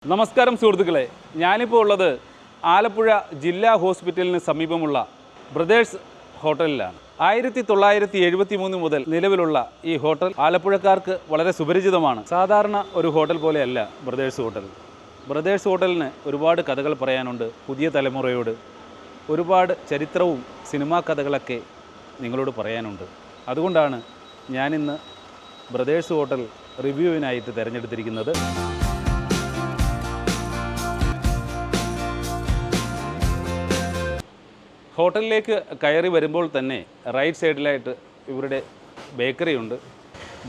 നമസ്കാരം സുഹൃത്തുക്കളെ, ഞാനിപ്പോൾ ഉള്ളത് ആലപ്പുഴ ജില്ലാ ഹോസ്പിറ്റലിന് സമീപമുള്ള ബ്രദേഴ്സ് ഹോട്ടലിലാണ്. 1973 മുതൽ നിലവിലുള്ള ഈ ഹോട്ടൽ ആലപ്പുഴക്കാർക്ക് വളരെ സുപരിചിതമാണ്. സാധാരണ ഒരു ഹോട്ടൽ പോലെയല്ല ബ്രദേഴ്സ് ഹോട്ടൽ. ബ്രദേഴ്സ് ഹോട്ടലിന് ഒരുപാട് കഥകൾ പറയാനുണ്ട്. പുതിയ തലമുറയോട് ഒരുപാട് ചരിത്രവും സിനിമാ കഥകളൊക്കെ നിങ്ങളോട് പറയാനുണ്ട്. അതുകൊണ്ടാണ് ഞാനിന്ന് ബ്രദേഴ്സ് ഹോട്ടൽ റിവ്യൂവിനായിട്ട് തിരഞ്ഞെടുത്തിരിക്കുന്നത്. ഹോട്ടലിലേക്ക് കയറി വരുമ്പോൾ തന്നെ റൈറ്റ് സൈഡിലായിട്ട് ഇവരുടെ ബേക്കറി ഉണ്ട്.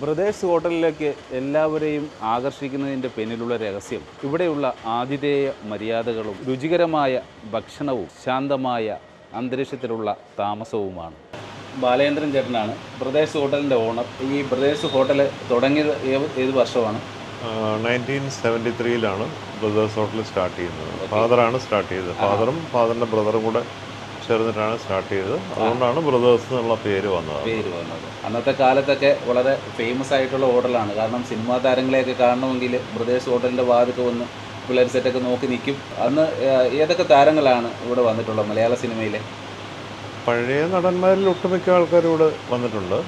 ബ്രദേഴ്സ് ഹോട്ടലിലേക്ക് എല്ലാവരെയും ആകർഷിക്കുന്നതിൻ്റെ പിന്നിലുള്ള രഹസ്യം ഇവിടെയുള്ള ആതിഥേയ മര്യാദകളും രുചികരമായ ഭക്ഷണവും ശാന്തമായ അന്തരീക്ഷത്തിലുള്ള താമസവുമാണ്. ബാലേന്ദ്രൻ ചേട്ടനാണ് ബ്രദേഴ്സ് ഹോട്ടലിൻ്റെ ഓണർ. ഈ ബ്രദേഴ്സ് ഹോട്ടൽ തുടങ്ങിയത് ഏത് വർഷമാണ്? 1973 ബ്രദേഴ്സ് ഹോട്ടൽ സ്റ്റാർട്ട് ചെയ്യുന്നത്. ഫാദറാണ് സ്റ്റാർട്ട് ചെയ്തത്. ഫാദറിൻ്റെ ബ്രദറും കൂടെ ചേർന്നിട്ടാണ് സ്റ്റാർട്ട് ചെയ്തത്. അതുകൊണ്ടാണ് ബ്രദേഴ്സ് എന്നുള്ള പേര് വന്നത്. അന്നത്തെ കാലത്തൊക്കെ വളരെ ഫേമസ് ആയിട്ടുള്ള ഹോട്ടലാണ്. കാരണം സിനിമാ താരങ്ങളെയൊക്കെ കാണണമെങ്കിൽ ബ്രദേഴ്സ് ഹോട്ടലിൻ്റെ വാതിൽക്ക് വന്ന് പിള്ളേർ സെറ്റൊക്കെ നോക്കി നിൽക്കും. അന്ന് ഏതൊക്കെ താരങ്ങളാണ് ഇവിടെ വന്നിട്ടുള്ളത് മലയാള സിനിമയിലെ? പഴയ നടന്മാരിൽ ഒട്ടുമിക്ക ആൾക്കാരും ഇവിടെ വന്നിട്ടുണ്ട്.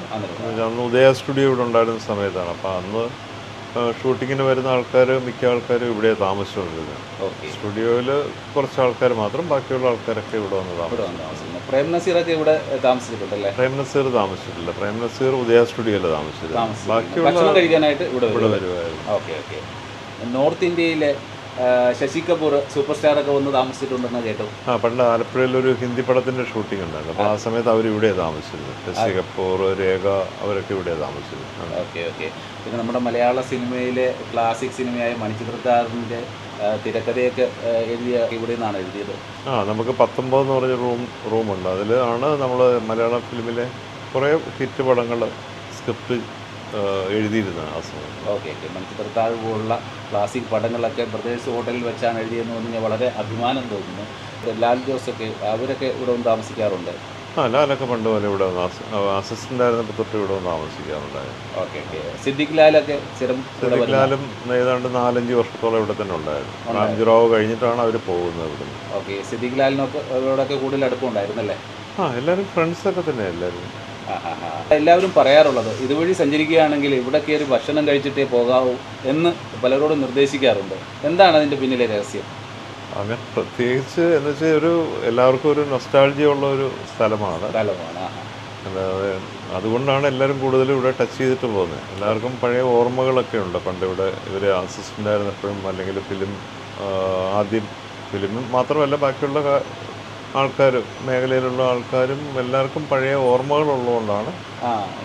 അന്ന് ഉദയ സ്റ്റുഡിയോ ഇവിടെ ഉണ്ടായിരുന്ന സമയത്താണ്. അപ്പോൾ അന്ന് ഷൂട്ടിങ്ങിന് വരുന്ന മിക്ക ആൾക്കാരും ഇവിടെ താമസിച്ചുകൊണ്ടിരുന്നത്. സ്റ്റുഡിയോയിൽ കുറച്ച് ആൾക്കാർ മാത്രം, ബാക്കിയുള്ള ആൾക്കാരൊക്കെ ഇവിടെ വന്ന് താമസിച്ചു. പ്രേം നസീറൊക്കെ ഇവിടെ താമസിച്ചിട്ടുണ്ടല്ലേ? പ്രേം നസീർ താമസിച്ചിട്ടില്ല. പ്രേം നസീർ ഉദയ സ്റ്റുഡിയോയിൽ താമസിച്ചത്. ബാക്കിയുള്ള കഴിക്കാനായിട്ട് ഇവിടെ വരുമായിരുന്നു. ഓക്കെ. നോർത്ത് ഇന്ത്യയിലെ ശശി കപൂർ സൂപ്പർ സ്റ്റാറൊക്കെ വന്ന് താമസിച്ചിട്ടുണ്ടെന്ന് കേട്ടു. പണ്ട് ആലപ്പുഴയിലൊരു ഹിന്ദി പടത്തിൻ്റെ ഷൂട്ടിംഗ് ഉണ്ടായിരുന്നു. അപ്പോൾ ആ സമയത്ത് അവർ ഇവിടെ താമസിച്ചിരുന്നു. ശശി കപൂർ, രേഖ അവരൊക്കെ ഇവിടെ താമസിച്ചിരുന്നു. ഓക്കെ. പിന്നെ നമ്മുടെ മലയാള സിനിമയിലെ ക്ലാസിക് സിനിമയായ മണിച്ചിത്രത്താഴിൻ്റെ തിരക്കഥയൊക്കെ എഴുതിയ ഇവിടെ നിന്നാണ് എഴുതിയത്. നമുക്ക് 19 എന്ന് പറഞ്ഞ റൂമുണ്ട്. അതിലാണ് നമ്മൾ മലയാള ഫിലിമിലെ കുറേ ഹിറ്റ് പടങ്ങൾ സ്ക്രിപ്റ്റ് എഴുതിയിരുന്നത് ആ സമയത്ത്. ഓക്കെ. മണിച്ചിത്രത്താഴ് പോലുള്ള ക്ലാസിക് പടങ്ങളൊക്കെ ബ്രദേഴ്സ് ഹോട്ടലിൽ വെച്ചാണ് എഴുതിയെന്ന് പറഞ്ഞാൽ വളരെ അഭിമാനം തോന്നുന്നു. ലാൽ ജോസൊക്കെ അവരൊക്കെ ഇവിടെ ഒന്ന് താമസിക്കാറുണ്ട്. ലാലൊക്കെ പണ്ട് പോലെ ഇവിടെ അസിസ്റ്റൻ്റ് ആയിരുന്നപ്പോൾ തൊട്ട് ഇവിടെ ഒന്ന് താമസിക്കാറുണ്ടായിരുന്നു. ഓക്കെ. സിദ്ദിഖ് ലാലൊക്കെ സിദ്ദിഖ് ലാലും ഏതാണ്ട് 4-5 വർഷത്തോളം ഇവിടെ തന്നെ ഉണ്ടായിരുന്നു. റാംജിറാവ് കഴിഞ്ഞിട്ടാണ് അവർ പോകുന്നത് ഇവിടെ നിന്ന്. ഓക്കെ. സിദ്ദിഖ് ലാലിനൊക്കെ അവരോടൊക്കെ കൂടുതൽ അടുപ്പമുണ്ടായിരുന്നല്ലേ? എല്ലാവരും ഫ്രണ്ട്സൊക്കെ തന്നെ. എല്ലാവരും പറയാറുള്ളത് ഇതുവഴി സഞ്ചരിക്കുകയാണെങ്കിൽ ഇവിടെ കയറി ഭക്ഷണം കഴിച്ചിട്ടേ പോകാവൂ എന്ന് പലരോടും നിർദ്ദേശിക്കാറുണ്ട്. എന്താണ് അതിൻ്റെ പിന്നിലെ രഹസ്യം? അങ്ങനെ പ്രത്യേകിച്ച് എന്ന് വെച്ചാൽ എല്ലാവർക്കും ഒരു നൊസ്റ്റാൾജിയ ഉള്ള ഒരു സ്ഥലമാണ്. അല്ലാതെ അതുകൊണ്ടാണ് എല്ലാവരും കൂടുതലും ഇവിടെ ടച്ച് ചെയ്തിട്ട് പോകുന്നത്. എല്ലാവർക്കും പഴയ ഓർമ്മകളൊക്കെ ഉണ്ട്. പണ്ട് ഇവിടെ ഇവർ അസിസ്റ്റൻ്റ് ആയിരുന്നപ്പോഴും, അല്ലെങ്കിൽ ആദ്യം ഫിലിം മാത്രമല്ല ബാക്കിയുള്ള ആൾക്കാരും മേഖലയിലുള്ള ആൾക്കാരും എല്ലാവർക്കും പഴയ ഓർമ്മകളുള്ളതുകൊണ്ടാണ്,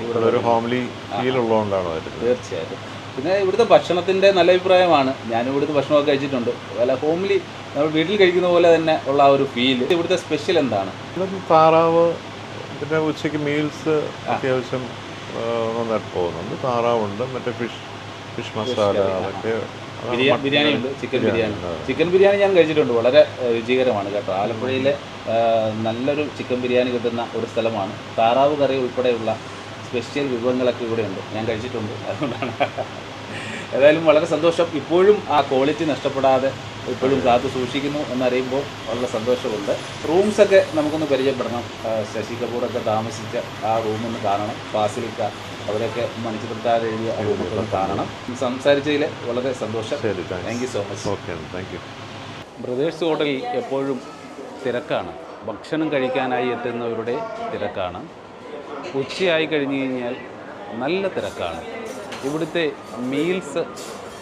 ഇവിടെ ഒരു ഹോംലി ഫീൽ ഉള്ളതുകൊണ്ടാണ് വരുന്നത്. തീർച്ചയായിട്ടും. പിന്നെ ഇവിടുത്തെ ഭക്ഷണത്തിൻ്റെ നല്ല അഭിപ്രായമാണ്. ഞാനും ഇവിടുത്തെ ഭക്ഷണമൊക്കെ കഴിച്ചിട്ടുണ്ട്. അല്ല, ഹോംലി നമ്മൾ വീട്ടിൽ കഴിക്കുന്ന പോലെ തന്നെ ഉള്ള ആ ഒരു ഫീൽ. ഇവിടുത്തെ സ്പെഷ്യൽ എന്താണ്? താറാവ്, പിന്നെ ഉച്ചയ്ക്ക് മീൽസ് അത്യാവശ്യം നന്നായിട്ട് പോകുന്നുണ്ട്. താറാവുണ്ട്, മറ്റേ ഫിഷ് മസാല, അതൊക്കെ. ബിരിയാണി ഉണ്ട്, ചിക്കൻ ബിരിയാണി ഞാൻ കഴിച്ചിട്ടുണ്ട്. വളരെ രുചികരമാണ് കേട്ടോ. ആലപ്പുഴയിലെ നല്ലൊരു ചിക്കൻ ബിരിയാണി കിട്ടുന്ന ഒരു സ്ഥലമാണ്. താറാവ് കറി ഉൾപ്പെടെയുള്ള സ്പെഷ്യൽ വിഭവങ്ങളൊക്കെ ഇവിടെ ഉണ്ട്, ഞാൻ കഴിച്ചിട്ടുണ്ട്. അതുകൊണ്ടാണ്. ഏതായാലും വളരെ സന്തോഷം. ഇപ്പോഴും ആ ക്വാളിറ്റി നഷ്ടപ്പെടാതെ ഇപ്പോഴും കാത്തു സൂക്ഷിക്കുന്നു എന്നറിയുമ്പോൾ വളരെ സന്തോഷമുണ്ട്. റൂംസൊക്കെ നമുക്കൊന്ന് പരിചയപ്പെടണം. ശശി കപൂറൊക്കെ താമസിച്ച ആ റൂമൊന്ന് കാണണം. ഫാസിലിക്ക അവരൊക്കെ മണിച്ചിത്രത്താഴ് എഴുതിയ റൂമൊക്കെ കാണണം. സംസാരിച്ചതിൽ വളരെ സന്തോഷം. Thank you so much. Okay, thank you. Brothers ഹോട്ടലിൽ എപ്പോഴും തിരക്കാണ്. ഭക്ഷണം കഴിക്കാനായി എത്തുന്നവരുടെ തിരക്കാണ്. ഉച്ചയായി കഴിഞ്ഞ് കഴിഞ്ഞാൽ നല്ല തിരക്കാണ്. ഇവിടുത്തെ മീൽസ്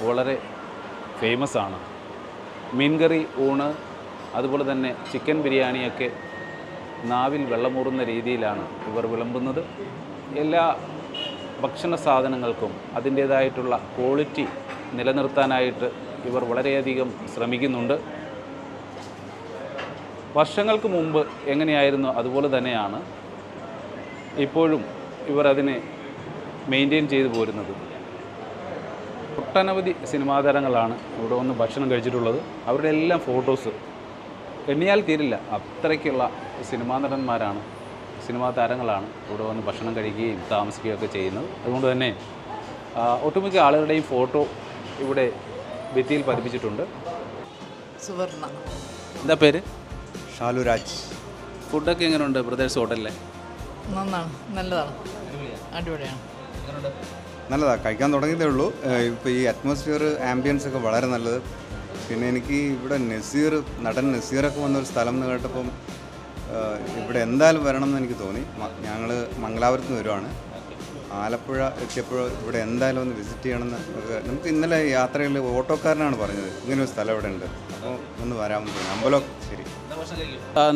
വളരെ ഫേമസ് ആണ്. മീൻകറി, ഊണ്, അതുപോലെ തന്നെ ചിക്കൻ ബിരിയാണിയൊക്കെ നാവിൽ വെള്ളമൂറുന്ന രീതിയിലാണ് ഇവർ വിളമ്പുന്നത്. എല്ലാ ഭക്ഷണ സാധനങ്ങൾക്കും അതിൻ്റേതായിട്ടുള്ള ക്വാളിറ്റി നിലനിർത്താനായിട്ട് ഇവർ വളരെയധികം ശ്രമിക്കുന്നുണ്ട്. വർഷങ്ങൾക്ക് മുമ്പ് എങ്ങനെയായിരുന്നു അതുപോലെ തന്നെയാണ് ഇപ്പോഴും ഇവർ അതിനെ മെയിൻറ്റെയിൻ ചെയ്തു പോരുന്നത്. ഒട്ടനവധി സിനിമാ താരങ്ങളാണ് ഇവിടെ വന്ന് ഭക്ഷണം കഴിച്ചിട്ടുള്ളത്. അവരുടെ എല്ലാം ഫോട്ടോസ് എണ്ണിയാൽ തീരില്ല. അത്രയ്ക്കുള്ള സിനിമാ നടന്മാരാണ്, സിനിമാ താരങ്ങളാണ് ഇവിടെ വന്ന് ഭക്ഷണം കഴിക്കുകയും താമസിക്കുകയൊക്കെ ചെയ്യുന്നത്. അതുകൊണ്ട് തന്നെ ഒട്ടുമിക്ക ആളുകളുടെയും ഫോട്ടോ ഇവിടെ ഭിത്തിയിൽ പതിപ്പിച്ചിട്ടുണ്ട്. സുവർണ. എന്താ പേര്? ഷാലുരാജ്. ഫുഡൊക്കെ എങ്ങനെയുണ്ട് ബ്രദേഴ്സ് ഹോട്ടലിലെ? നന്നാണ്, നല്ലതാണ്, അടിപൊളിയാണ്. നല്ലതാണ്, കഴിക്കാൻ തുടങ്ങിയതേ ഉള്ളൂ. ഇപ്പോൾ ഈ അറ്റ്മോസ്ഫിയർ ആംബിയൻസ് ഒക്കെ വളരെ നല്ലത്. പിന്നെ എനിക്ക് ഇവിടെ നടൻ നസീറൊക്കെ വന്നൊരു സ്ഥലം എന്ന് കേട്ടപ്പം ഇവിടെ എന്തായാലും വരണം എന്ന് എനിക്ക് തോന്നി. ഞങ്ങൾ മംഗലാപുരത്ത് നിന്ന് വരുവാണ്. ആലപ്പുഴ എത്തിയപ്പോൾ ഇവിടെ എന്തായാലും ഒന്ന് വിസിറ്റ് ചെയ്യണമെന്ന് നമുക്ക് ഇന്നലെ യാത്രയിൽ ഓട്ടോക്കാരനാണ് പറഞ്ഞത് ഇങ്ങനെ ഒരു സ്ഥലം ഇവിടെ ഉണ്ട്, അപ്പോൾ ഒന്ന് വരാമെന്ന് തോന്നി. അമ്പലം ശരി.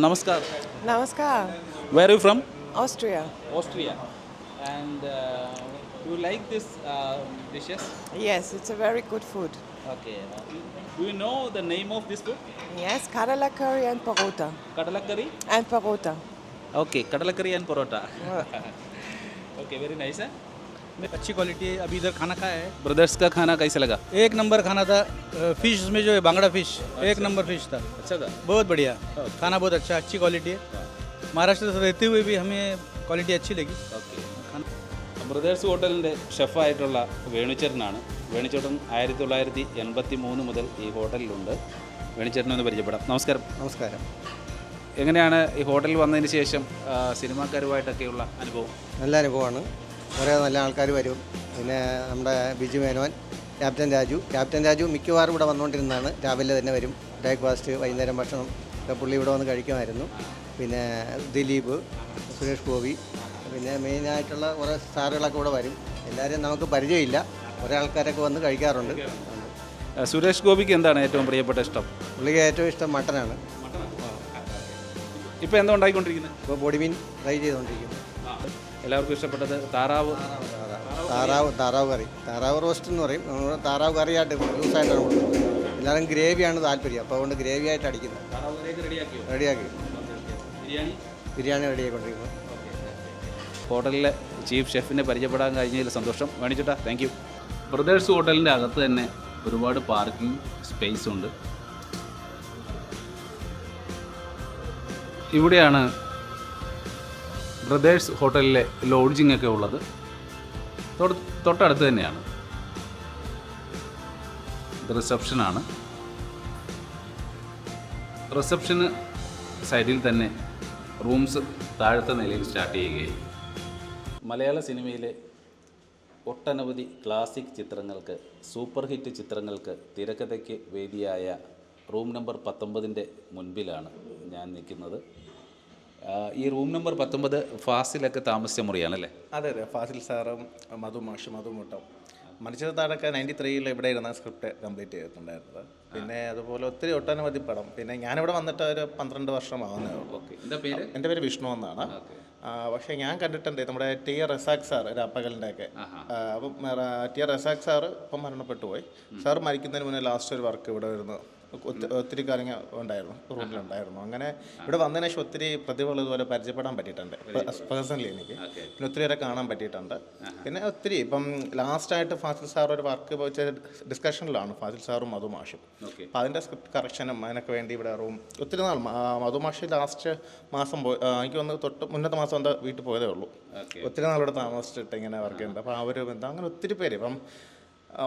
നമസ്കാരം. Namaskar. Where are you from? Austria. Austria. And you like this dishes? Yes, it's a very good food. Okay. Do you know the name of this food? Yes, Kerala curry and parota. Kadala curry? And parota. Okay, kadala curry and parota. Okay, very nice. अच्छी quality है। अभी इधर खाना खाया है, brothers का खाना कैसा लगा? एक नंबर खाना था। फिश में जो है बांगड़ा फिश, एक नंबर फिश था, अच्छा था. बहुत बढ़िया। खाना बहुत अच्छा, अच्छी क्वालिटी है। महाराष्ट्र से रहते हुए भी हमें क्वालिटी अच्छी लगी। ഓക്കെ. ബ്രദേഴ്സ് ഹോട്ടലിൻ്റെ ഷെഫായിട്ടുള്ള വേണുചേട്ടനാണ്. വേണുചേട്ടൻ 1983 മുതൽ ഈ ഹോട്ടലിലുണ്ട്. വേണുചേട്ടനൊന്ന് പരിചയപ്പെടാം. നമസ്കാരം. നമസ്കാരം. എങ്ങനെയാണ് ഈ ഹോട്ടലിൽ വന്നതിന് ശേഷം സിനിമാക്കാരുമായിട്ടൊക്കെയുള്ള അനുഭവം? നല്ല അനുഭവമാണ്. കുറേ നല്ല ആൾക്കാർ വരും. പിന്നെ നമ്മുടെ ബിജു മേനോൻ, ക്യാപ്റ്റൻ രാജു മിക്കവാറും ഇവിടെ വന്നുകൊണ്ടിരുന്നതാണ്. രാവിലെ തന്നെ വരും, ബ്രേക്ക്ഫാസ്റ്റ്, വൈകുന്നേരം ഭക്ഷണം ഒക്കെ പുള്ളി ഇവിടെ വന്ന് കഴിക്കുമായിരുന്നു. പിന്നെ ദിലീപ്, സുരേഷ് ഗോപി, പിന്നെ മെയിനായിട്ടുള്ള കുറേ സ്റ്റാറുകളൊക്കെ ഇവിടെ വരും. എല്ലാവരെയും നമുക്ക് പരിചയമില്ല, കുറേ ആൾക്കാരൊക്കെ വന്ന് കഴിക്കാറുണ്ട്. സുരേഷ് ഗോപിക്ക് എന്താണ് ഏറ്റവും പ്രിയപ്പെട്ട ഇഷ്ടം? പുള്ളിക്ക് ഏറ്റവും ഇഷ്ടം മട്ടനാണ്. ഇപ്പോൾ എന്താ ഉണ്ടാക്കിക്കൊണ്ടിരിക്കുന്നത്? ഇപ്പോൾ പൊടി മീൻ ഫ്രൈ ചെയ്തുകൊണ്ടിരിക്കുന്നു. എല്ലാവർക്കും ഇഷ്ടപ്പെട്ടത് താറാവ് കറി, താറാവ് റോസ്റ്റ് എന്ന് പറയും. നമ്മൾ താറാവ് കറിയായിട്ട് ലൂസായിട്ടാണ് കൊടുക്കുന്നത്. എല്ലാവരും ഗ്രേവിയാണ് താല്പര്യം, അപ്പോൾ അതുകൊണ്ട് ഗ്രേവി ആയിട്ട് അടിക്കുന്നത്. റെഡിയാക്കി ബിരിയാണി റെഡിയായിക്കൊണ്ടിരിക്കുന്നു. ഹോട്ടലിലെ ചീഫ് ഷെഫിനെ പരിചയപ്പെടാൻ കഴിഞ്ഞതിൽ സന്തോഷം. വേണിച്ചിട്ടാ, താങ്ക് യു. ബ്രദേഴ്സ് ഹോട്ടലിൻ്റെ അകത്ത് തന്നെ ഒരുപാട് പാർക്കിംഗ് സ്പേസ് ഉണ്ട്. ഇവിടെയാണ് ബ്രദേഴ്സ് ഹോട്ടലിലെ ലോഡ്ജിങ് ഒക്കെ ഉള്ളത്. തൊട്ടടുത്ത് തന്നെയാണ്. ഇത് റിസപ്ഷനാണ്. റിസപ്ഷന് സൈഡിൽ തന്നെ റൂംസ് താഴത്തെ നിലയിൽ സ്റ്റാർട്ട് ചെയ്യുകയായി. മലയാള സിനിമയിലെ ഒട്ടനവധി ക്ലാസിക് ചിത്രങ്ങൾക്ക്, സൂപ്പർ ഹിറ്റ് ചിത്രങ്ങൾക്ക് തിരക്കഥയ്ക്ക് വേദിയായ റൂം നമ്പർ 19 മുൻപിലാണ് ഞാൻ നിൽക്കുന്നത്. ഈ റൂം നമ്പർ 19 ഫാസിലൊക്കെ താമസിച്ച മുറിയാണല്ലേ? അതെ, ഫാസിൽ സാറും മധുമുട്ടം മനുഷ്യത്താടൊക്കെ 93 ഇവിടെ ഇരുന്ന സ്ക്രിപ്റ്റ് കംപ്ലീറ്റ് ചെയ്തിട്ടുണ്ടായിരുന്നത്. പിന്നെ അതുപോലെ ഒട്ടനവധി പടം. പിന്നെ ഞാനിവിടെ വന്നിട്ട് ഒരു 12 വർഷമാവുന്നേ ഉള്ളൂ. എൻ്റെ പേര് വിഷ്ണു എന്നാണ്. പക്ഷേ ഞാൻ കണ്ടിട്ടുണ്ട് നമ്മുടെ ടി.ആർ. റസാഖ് സാർ, രാപ്പകലിൻ്റെയൊക്കെ. അപ്പം ടി.ആർ. റസാഖ് സാറ് ഇപ്പം മരണപ്പെട്ടു പോയി. സാർ മരിക്കുന്നതിന് മുന്നേ ലാസ്റ്റ് ഒരു വർക്ക് ഇവിടെ വരുന്നു. ഒത്തിരി കാര്യങ്ങൾ ഉണ്ടായിരുന്നു, റൂമിലുണ്ടായിരുന്നു. അങ്ങനെ ഇവിടെ വന്നതിന് ശേഷം ഒത്തിരി പ്രതിഭകൾ ഇതുപോലെ പരിചയപ്പെടാൻ പറ്റിയിട്ടുണ്ട് പേഴ്സണലി എനിക്ക്. പിന്നെ ഒത്തിരി പേരെ കാണാൻ പറ്റിയിട്ടുണ്ട്. പിന്നെ ഒത്തിരി ഇപ്പം ലാസ്റ്റായിട്ട് ഫാസിൽ സാർ ഒരു വർക്ക് വെച്ച ഡിസ്കഷനിലാണ് ഫാസിൽ സാറും മധുമാഷും. അപ്പം അതിൻ്റെ സ്ക്രിപ്റ്റ് കറക്ഷനും അതിനൊക്കെ വേണ്ടി ഇവിടെ റൂം ഒത്തിരി നാൾ മധുമാഷ് ലാസ്റ്റ് മാസം എനിക്ക് വന്ന് മുന്നത്തെ മാസം എന്താ വീട്ടിൽ പോയതേ ഉള്ളൂ. ഒത്തിരി നാളിവിടെ താമസിച്ചിട്ട് ഇങ്ങനെ വർക്ക് ചെയ്യുന്നുണ്ട്. അപ്പോൾ അവർ അങ്ങനെ ഒത്തിരി പേര് ഇപ്പം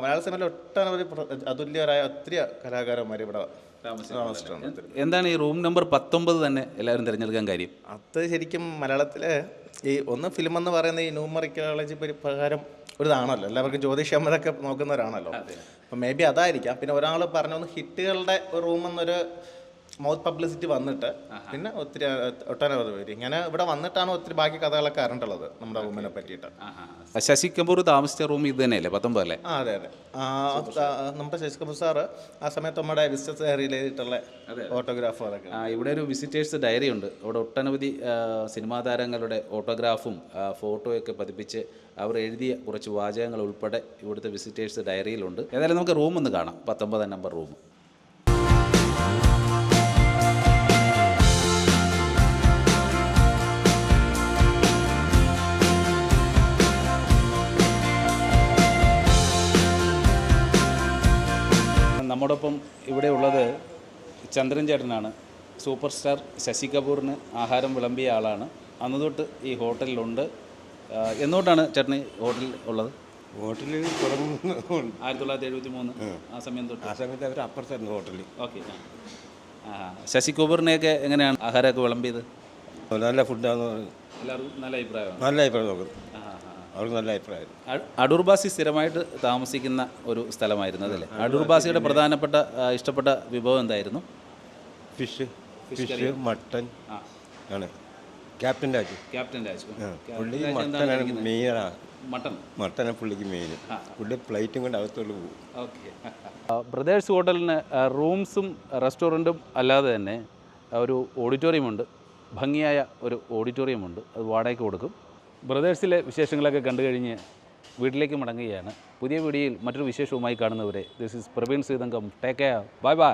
മലയാള സിനിമയിൽ ഒട്ടനവധി അതുല്യരായ ഒത്തിരി കലാകാരന്മാർ ഇവിടെ താമസിച്ചിട്ടുണ്ട്. എന്താണ് ഈ റൂം നമ്പർ 19 തന്നെ എല്ലാവരും തിരഞ്ഞെടുക്കാൻ കാര്യം? അത് ശരിക്കും മലയാളത്തിൽ ഈ ഫിലിം എന്ന് പറയുന്ന ഈ ന്യൂമറിക്കോളജി പ്രകാരം ഒരു ഇതാണല്ലോ, എല്ലാവർക്കും ജ്യോതിഷം അതൊക്കെ നോക്കുന്നവരാണല്ലോ. അപ്പം മേ ബി അതായിരിക്കാം. പിന്നെ ഒരാൾ പറഞ്ഞു ഹിറ്റുകളുടെ റൂം എന്നൊരു മൗത്ത് പബ്ലിസിറ്റി വന്നിട്ട് പിന്നെ ഒട്ടനവധി പേര് ഇങ്ങനെ ഇവിടെ വന്നിട്ടാണ് ഒത്തിരി ബാക്കി കഥകളൊക്കെ അറിഞ്ഞിട്ടുള്ളത് നമ്മുടെ റൂമിനെ പറ്റിയിട്ട്. ശശി കപൂർ താമസിച്ച റൂം ഇത് തന്നെയല്ലേ 19 അല്ലേ? അതെ. നമ്മുടെ ശശി കപൂർ സാറ് ആ സമയത്ത് നമ്മുടെ വിസിറ്റേഴ്സ് ഡയറിയിൽ എഴുതിയിട്ടുള്ള ഓട്ടോഗ്രാഫും അതൊക്കെ. ഇവിടെ ഒരു വിസിറ്റേഴ്സ് ഡയറി ഉണ്ട്. അവിടെ ഒട്ടനവധി സിനിമാ താരങ്ങളുടെ ഓട്ടോഗ്രാഫും ഫോട്ടോയൊക്കെ പതിപ്പിച്ച് അവർ എഴുതിയ കുറച്ച് വാചകങ്ങൾ ഉൾപ്പെടെ ഇവിടുത്തെ വിസിറ്റേഴ്സ് ഡയറിയിലുണ്ട്. ഏതായാലും നമുക്ക് റൂം ഒന്ന് കാണാം, 19 നമ്പർ റൂം. നമ്മോടൊപ്പം ഇവിടെ ഉള്ളത് ചന്ദ്രൻ ചേട്ടനാണ്. സൂപ്പർ സ്റ്റാർ ശശി കപൂറിന് ആഹാരം വിളമ്പിയ ആളാണ്. അന്ന് തൊട്ട് ഈ ഹോട്ടലിലുണ്ട്. എന്തുകൊണ്ടാണ് ചേട്ടന് ഹോട്ടലിൽ ഉള്ളത്? ഹോട്ടലിൽ തുടങ്ങുന്ന 1973 ആ സമയം തൊട്ട്. ആ സമയത്ത് അവർ അപ്പുറത്തായിരുന്നു ഹോട്ടലിൽ. ഓക്കെ. ശശി കപൂറിനെയൊക്കെ എങ്ങനെയാണ് ആഹാരമൊക്കെ വിളമ്പിയത്? നല്ല ഫുഡാന്ന് പറഞ്ഞു. എല്ലാവർക്കും നല്ല അഭിപ്രായമാണ്. നല്ല അഭിപ്രായം നോക്കുന്നു. അവർക്ക് നല്ല അഭിപ്രായം. അടൂർബാസി സ്ഥിരമായിട്ട് താമസിക്കുന്ന ഒരു സ്ഥലമായിരുന്നു അതല്ലേ? അടൂർബാസിയുടെ പ്രധാനപ്പെട്ട ഇഷ്ടപ്പെട്ട വിഭവം എന്തായിരുന്നു? ഫിഷ്, മട്ടൻ ആണ്. ക്യാപ്റ്റൻ രാജു. പുള്ളി മട്ടനാണ് മെയിനാണ്. മട്ടനാണ് പുള്ളിക്ക് മെയിൻ. പുള്ളി പ്ലേറ്റും കൊണ്ട് അകത്തോട്ട് പോകും. ഓക്കെ. ബ്രദേഴ്സ് ഹോട്ടലിന് റൂംസും റെസ്റ്റോറൻറ്റും അല്ലാതെ തന്നെ ഒരു ഓഡിറ്റോറിയമുണ്ട്. ഭംഗിയായ ഒരു ഓഡിറ്റോറിയമുണ്ട്. അത് വാടകയ്ക്ക് കൊടുക്കും. ബ്രദേഴ്സിലെ വിശേഷങ്ങളൊക്കെ കണ്ടു കഴിഞ്ഞ് വീട്ടിലേക്ക് മടങ്ങുകയാണ്. പുതിയ വീഡിയോയിൽ മറ്റൊരു വിശേഷവുമായി കാണുന്നവരെ this is Praveen Sreethankam. Take care. Bye bye.